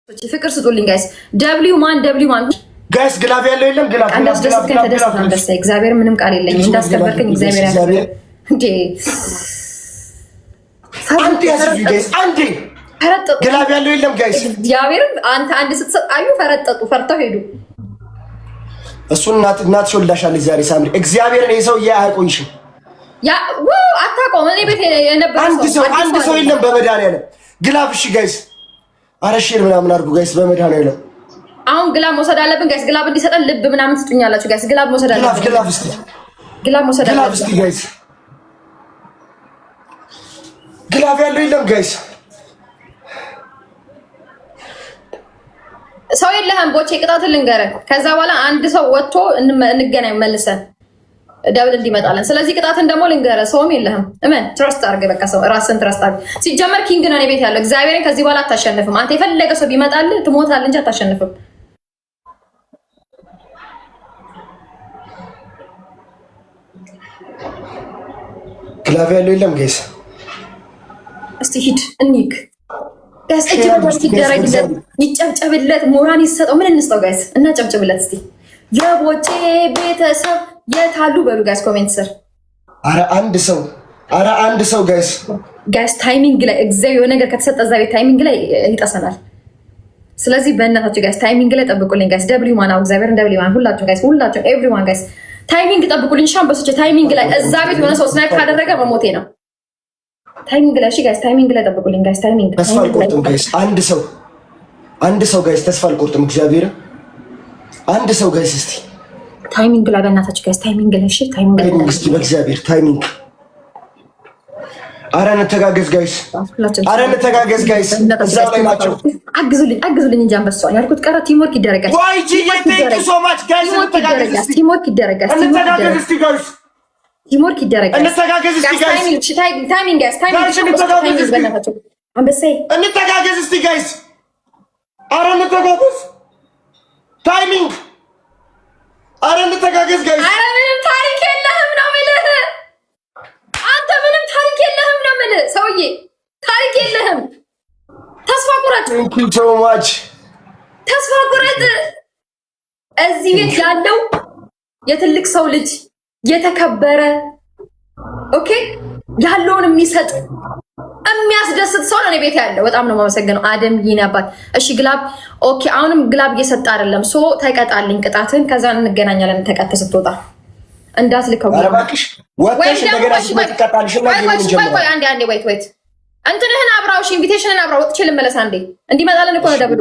ፍቅር ስጡልኝ ጋይስ። ደብሊው ማን ጋይስ ግላብ ያለው የለም። ግላብ እንዳስደሰትከኝ ተደሰት አንበሳ። እግዚአብሔር ምንም ቃል የለኝም። እንዳስከበርከኝ እግዚአብሔር ያክብር። እንዴ አንዴ ያስቢ ጋይስ፣ አንዴ ፈረጠጡ። ግላብ ያለው የለም ጋይስ። እግዚአብሔር አንተ አንድ ስትሰጥ አዩ ፈረጠጡ፣ ፈርተው ሄዱ። እሱን እናት ወልዳሻለች ዛሬ ሳምሪ። እግዚአብሔርን የሰውዬ አያቆይሽም። ያ አታቆም። እኔ ቤት የነበረ አንድ ሰው የለም በመድኃኒዓለም ግላብ። እሺ ጋይስ፣ ኧረ ሼር ምናምን አድርጉ ጋይስ በመድኃኒዓለም። አሁን ግላብ መውሰድ አለብን ጋይስ። ግላብ እንዲሰጠን ልብ ምናምን ትጡኛላችሁ ጋይስ። ግላብ መውሰድ አለብን። ግላብ እስቲ ግላብ መውሰድ አለብን። ግላብ እስቲ ጋይስ። ግላብ ያለው የለም ጋይስ። ሰው የለህም። ቦቼ ቅጣትን ልንገርህ። ከዛ በኋላ አንድ ሰው ወጥቶ እንገናኝ መልሰን ደብል እንዲመጣለን። ስለዚህ ቅጣትን ደግሞ ልንገርህ። ሰውም የለህም። እመን ትረስት አድርገህ በቃ ሰው ራስን ትረስት አድርገህ። ሲጀመር ኪንግ ነው ቤት ያለው። እግዚአብሔርን ከዚህ በኋላ አታሸንፍም። አንተ የፈለገ ሰው ቢመጣልህ ትሞታለህ እንጂ አታሸንፍም። ግላብ ያለው የለም ጋይስ። እስቲ ሂድ እንይክ ጋይስ። እጅ በታች ይደረግለት፣ ይጨብጨብለት፣ ሞራን ይሰጠው። ምን እንስጠው ጋይስ? እናጨብጭብለት እስቲ። የቦቼ ቤተሰብ የታሉ በሉ ጋይስ ኮሜንት ስር። አረ አንድ ሰው ጋይስ ታይሚንግ ላይ እግዚአብሔር ነገር ከተሰጠ እዛ ቤት ታይሚንግ ላይ ይጠሰናል። ስለዚህ በእናታችሁ ጋይስ ታይሚንግ ላይ ጠብቁልኝ ጋይስ። ደብሊው ማን እግዚአብሔር ደብሊው ማን ሁላችሁ ጋይስ፣ ሁላችሁ ኤቭሪዋን ጋይስ ታይሚንግ ጠብቁልኝ። ሻምበሶች ታይሚንግ ላይ እዛ ቤት የሆነ ሰው ስናይፕ ካደረገ መሞቴ ነው። ታይሚንግ ላይ እሺ ጋይስ፣ ታይሚንግ ላይ ጠብቁልኝ ጋይስ። ታይሚንግ ተስፋ አልቆርጥም ጋይስ። አንድ ሰው ጋይስ ተስፋ አልቆርጥም። እግዚአብሔር አንድ ሰው ጋይስ እስቲ ታይሚንግ ላይ በእናታችሁ ጋይስ ታይሚንግ ላይ እሺ፣ ታይሚንግ ላይ እስቲ በእግዚአብሔር ታይሚንግ። አረ እንተጋገዝ ጋይስ፣ አረ እንተጋገዝ ጋይስ። እዛው ላይ ናቸው። አግዙልኝ እንጂ አንበሳው ያልኩት ቀረ። ቲምወርክ ይደረጋል። ዋይ ጂ ቴንክ ዩ ሶ ማች ጋይስ። እንተጋገዝ እስቲ፣ ቲምወርክ ይደረጋል። እንተጋገዝ እስቲ ጋይስ፣ ቲምወርክ ይደረጋል። እንተጋገዝ እስቲ ጋይስ። ታይሚንግ ጋይስ፣ ታይሚንግ በእናታችሁ አንበሳዬ እንተጋገዝ እስቲ ጋይስ። አረ እንተጋገዝ ታይሚንግ። አረ እንተጋገዝ ጋይስ። አረ ምንም ታሪክ የለህም ነው የምልህ። አንተ ምንም ታሪክ የለህም ነው የምልህ። ሰውዬ ታሪክ የለህም። ተስፋ ቁረጥ። ቴንክ ዩ ሶ ማች። ተስፋ ቁረጥ። እዚህ ቤት ያለው የትልቅ ሰው ልጅ የተከበረ ኦኬ ያለውን የሚሰጥ የሚያስደስት ሰው ነው ቤት ያለው። በጣም ነው የማመሰግነው አደም ይሄን አባት። እሺ ግላብ ኦኬ። አሁንም ግላብ እየሰጠ አይደለም። ሶ ተቀጣልኝ ቅጣትን። ከዛ እንገናኛለን። ተቀጥተ ስትወጣ እንዳትልከው ኧረ እባክሽ ወጥተሽ እንደገና ሲመጣጣልሽ እና ወይ አንዴ ወይት እንትንህን አብራው። እሺ ኢንቪቴሽንን አብራው። ወጥቼ ልመለስ አንዴ። እንዲመጣልን እኮ ነው ደብሉ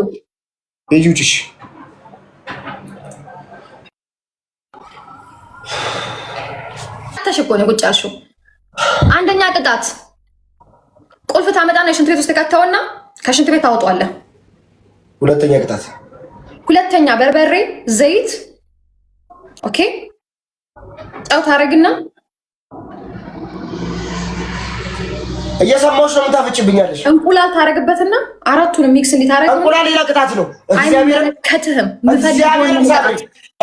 ይዩጭሽ። ተሽኮነ ቁጭ አልሽው። አንደኛ ቅጣት ቁልፍ ታመጣና የሽንት ቤት ውስጥ ተከተውና ከሽንት ቤት ታወጣዋለህ። ሁለተኛ በርበሬ፣ ዘይት ኦኬ፣ ጨው ታረግና እየሰማሁሽ ነው። ምን ታፈጭብኛለሽ? እንቁላል ታረግበትና አራቱን ሚክስ እንዲታረግ። እንቁላል ሌላ ቅጣት ነው።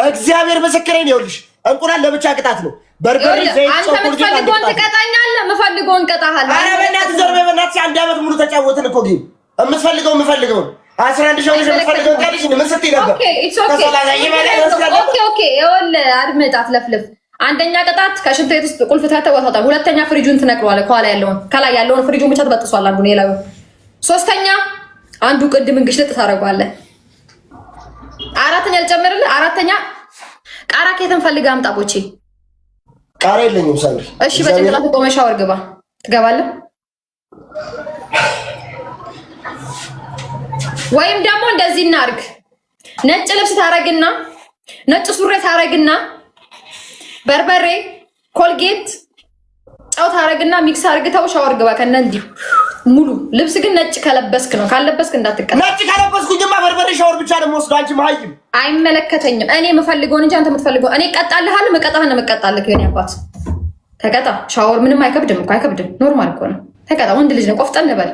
እግዚአብሔር ምስክሬን ይኸውልሽ፣ እንቁላል ለብቻ ቅጣት ነው። በርበሬ፣ ዘይት፣ ጨው የምትፈልገውን ትቀጣኛለህ፣ የምፈልገውን እቀጣሃለሁ። ኧረ በእናትህ ዞር በይ በእናትሽ። አንድ ዓመት ሙሉ ተጫወትን እኮ ጌም። የምትፈልገውን 11 ሺህ ሆነሽ የምትፈልገውን ቀልሽ ምን ስትይ ነበር? ኦኬ ይኸውልህ አድምጥ፣ አትለፍልፍ። አንደኛ ቅጣት ከሽንት ቤት ውስጥ ቁልፍ ተተው ወጣው። ሁለተኛ ፍሪጁን ትነቅለዋለህ። ከኋላ ያለውን ከላይ ያለውን ፍሪጁን ብቻ ትበጥሷል። አንዱ ነው። ሶስተኛ አንዱ ቅድም እንግሽልጥ ታደርገዋለህ። አራተኛ ልጨምርልህ። አራተኛ ቃራ ከየትን ፈልገህ አምጣ ቦቼ። ቃራ የለኝም ሳምሪ። እሺ በጭንቅላት ቆመ ሻወር ግባ። ትገባለህ ወይም ደግሞ እንደዚህ እናድርግ። ነጭ ልብስ ታረግና ነጭ ሱሪ ታረግና በርበሬ፣ ኮልጌት፣ ጨው ታረግና ሚክስ አርግተው ሻወር ግባ። ከነ እንዲህ ሙሉ ልብስ ግን ነጭ ከለበስክ ነው። ካልለበስክ እንዳትቀጣ። ነጭ ከለበስኩኝማ በርበሬ ሻወር ብቻ ነው የምወስደው። አንቺ ማይም አይመለከተኝም። እኔ የምፈልገውን እንጂ አንተ የምትፈልገውን እኔ እቀጣልሃለሁ። መቀጣህን ነው የምቀጣልህ። የኔ አባት ተቀጣ። ሻወር ምንም አይከብድም እኮ አይከብድም። ኖርማል እኮ ነው። ተቀጣ። ወንድ ልጅ ነው። ቆፍጠን በል።